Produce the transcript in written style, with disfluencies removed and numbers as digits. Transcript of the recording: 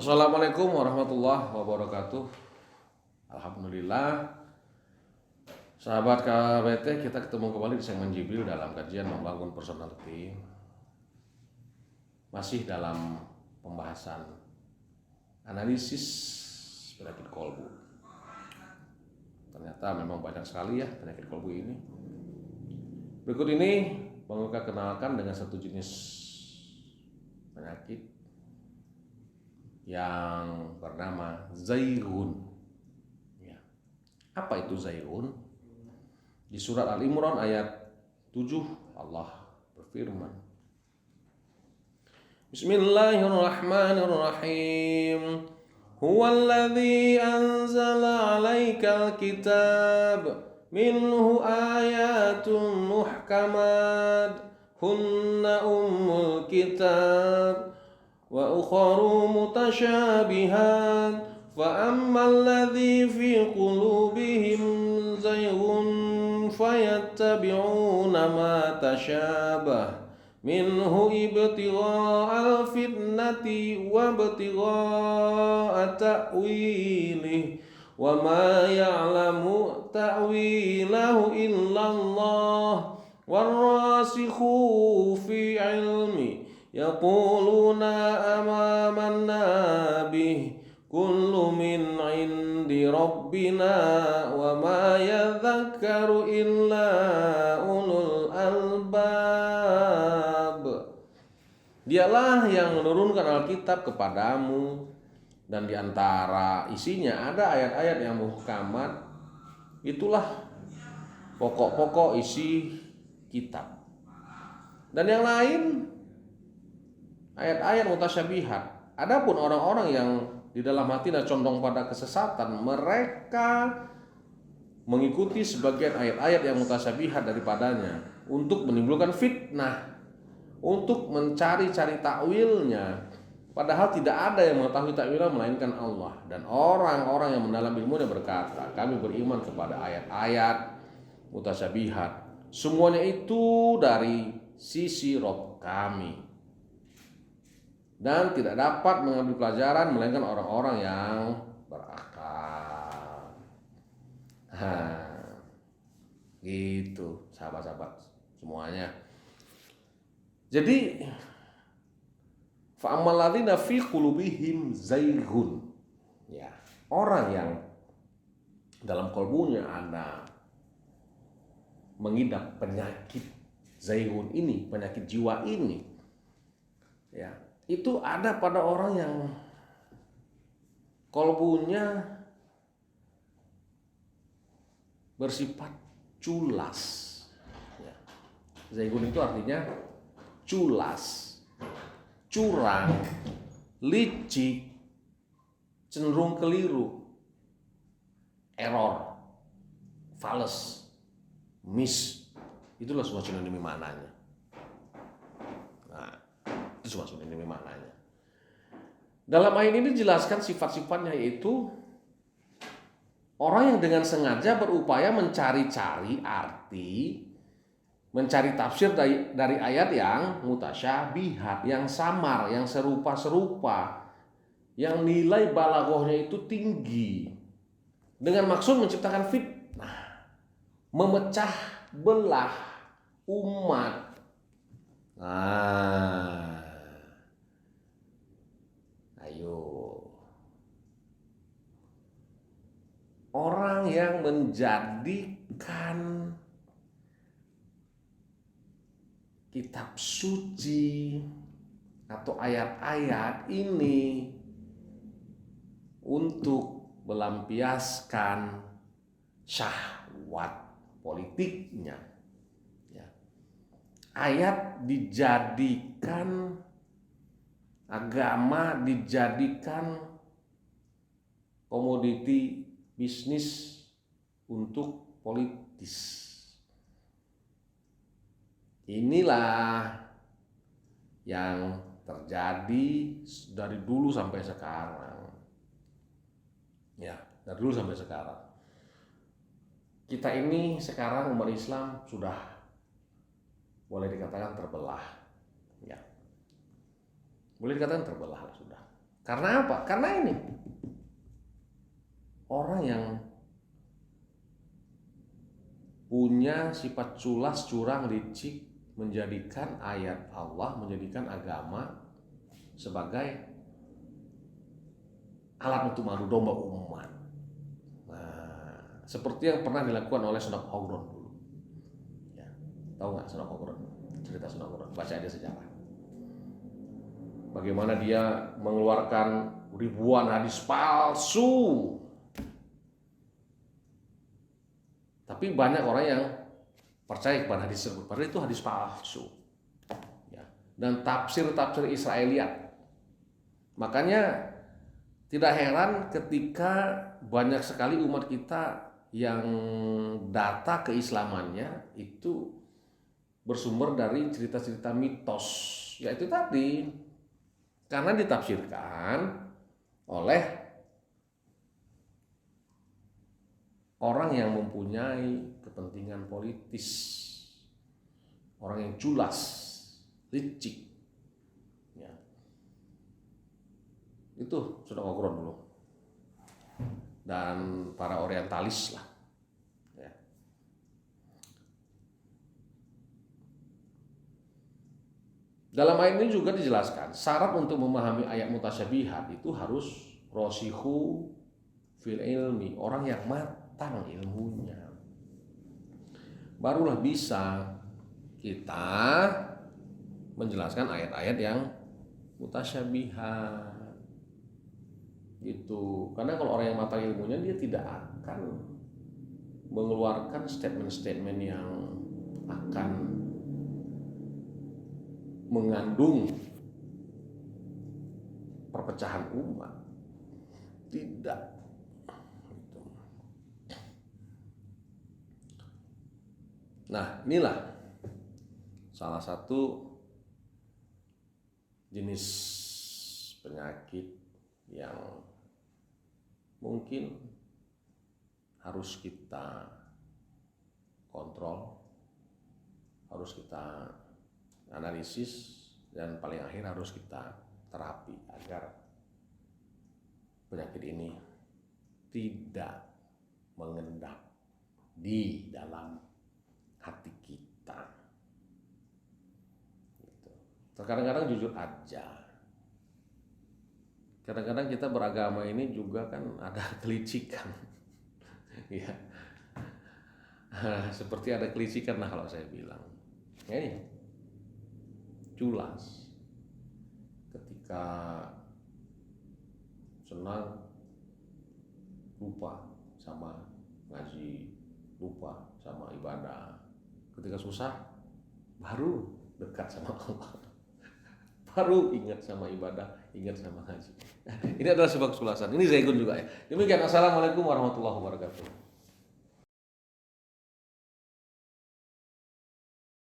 Assalamualaikum warahmatullahi wabarakatuh. Alhamdulillah, sahabat KBT, kita ketemu kembali di segmen Jibril dalam kajian membangun personality. Masih dalam pembahasan analisis penyakit kolbu. Ternyata memang banyak sekali ya penyakit kolbu ini. Berikut ini Bang Luka kenalkan dengan satu jenis penyakit yang bernama zaighun. Ya. Apa itu zaighun? Di surat Al-Imran ayat 7 Allah berfirman, Bismillahirrahmanirrahim. Huwallazi anzala 'alaikal kitab minhu ayatun muhkamat hunna ummul kitab wa ukharu mutasyabihat fa ammal ladzi fi qulubihim zayghun fayattabi'una ma tashabah minhu ibtigha'al fitnati wa ibtigha'a ta'wilih wa ma ya'lamu ta'wilahu illallah warrasikhu fi ilmi yaquluna amanna bih kullu min indi rabbina wa ma yadhakkaru illa ulul albab. Dialah yang menurunkan Alkitab kepadamu, dan di antara isinya ada ayat-ayat yang muhkamat. Itulah pokok-pokok isi kitab. Dan yang lain ayat-ayat mutasyabihat. Adapun orang-orang yang di dalam hatinya condong pada kesesatan, mereka mengikuti sebagian ayat-ayat yang mutasyabihat daripadanya untuk menimbulkan fitnah, untuk mencari-cari takwilnya, padahal tidak ada yang mengetahui takwilnya melainkan Allah. Dan orang-orang yang mendalam ilmunya berkata, kami beriman kepada ayat-ayat mutasyabihat, semuanya itu dari sisi Rabb kami, dan tidak dapat mengambil pelajaran melainkan orang-orang yang berakal. Gitu sahabat-sahabat semuanya. Jadi fa'ammal ladzina fi qulubihim zaighun, ya, orang yang dalam kalbunya ada mengidap penyakit zaighun ini, penyakit jiwa ini, ya, itu ada pada orang yang kalbunya bersifat culas. Ya. Zaighun itu artinya culas, curang, licik, cenderung keliru, error, fals, miss. Itulah semua sinonim maknanya. Nah, itu semua sinonim maknanya. Dalam ayat ini dijelaskan sifat-sifatnya, yaitu orang yang dengan sengaja berupaya mencari-cari arti, mencari tafsir dari ayat yang mutasyabihat, yang samar, yang serupa-serupa, yang nilai balaghahnya itu tinggi, dengan maksud menciptakan fitnah, memecah belah umat. Ayo, orang yang menjadikan kitab suci atau ayat-ayat ini untuk melampiaskan syahwat politiknya, ya. Ayat dijadikan, agama dijadikan komoditi bisnis untuk politis. Inilah yang terjadi dari dulu sampai sekarang. Ya, dari dulu sampai sekarang. Kita ini sekarang umat Islam sudah boleh dikatakan terbelah. Ya. Boleh dikatakan terbelah sudah. Karena apa? Karena ini orang yang punya sifat culas, curang, licik, menjadikan ayat Allah, menjadikan agama sebagai alat untuk madu domba umat. Nah, seperti yang pernah dilakukan oleh Sunan Ogron dulu. Ya, tahu nggak Sunan Ogron? Cerita Sunan Ogron, baca aja sejarah. Bagaimana dia mengeluarkan ribuan hadis palsu. Tapi banyak orang yang percaya kepada hadis tersebut, padahal itu hadis palsu. Ya. Dan tafsir-tafsir Israeliat. Makanya tidak heran ketika banyak sekali umat kita yang data keislamannya itu bersumber dari cerita-cerita mitos. Yaitu tadi, karena ditafsirkan oleh orang yang mempunyai kepentingan politis, orang yang culas, licik, ya. Itu sudah Ogron dulu, dan para orientalis lah. Ya. Dalam ayat ini juga dijelaskan syarat untuk memahami ayat mutasyabihat itu harus rosihu fil ilmi, orang yang matang ilmunya, barulah bisa kita menjelaskan ayat-ayat yang mutasyabihat gitu. Karena kalau orang yang matang ilmunya, dia tidak akan mengeluarkan statement-statement yang akan mengandung perpecahan umat. Tidak. Nah, inilah salah satu jenis penyakit yang mungkin harus kita kontrol, harus kita analisis, dan paling akhir harus kita terapi agar penyakit ini tidak mengendap di dalam hati kita. Gitu. Terkadang-kadang jujur aja, kadang-kadang kita beragama ini juga kan ada kelicikan. Ya. Seperti ada kelicikan lah kalau saya bilang. Ini culas. Ketika senang lupa sama ngaji, lupa sama ibadah. Ketika susah baru dekat sama Allah. Baru ingat sama ibadah, ingat sama ngaji. Ini adalah sebuah kesulasan. Ini Zaigun juga ya. Demikian, assalamualaikum warahmatullahi wabarakatuh.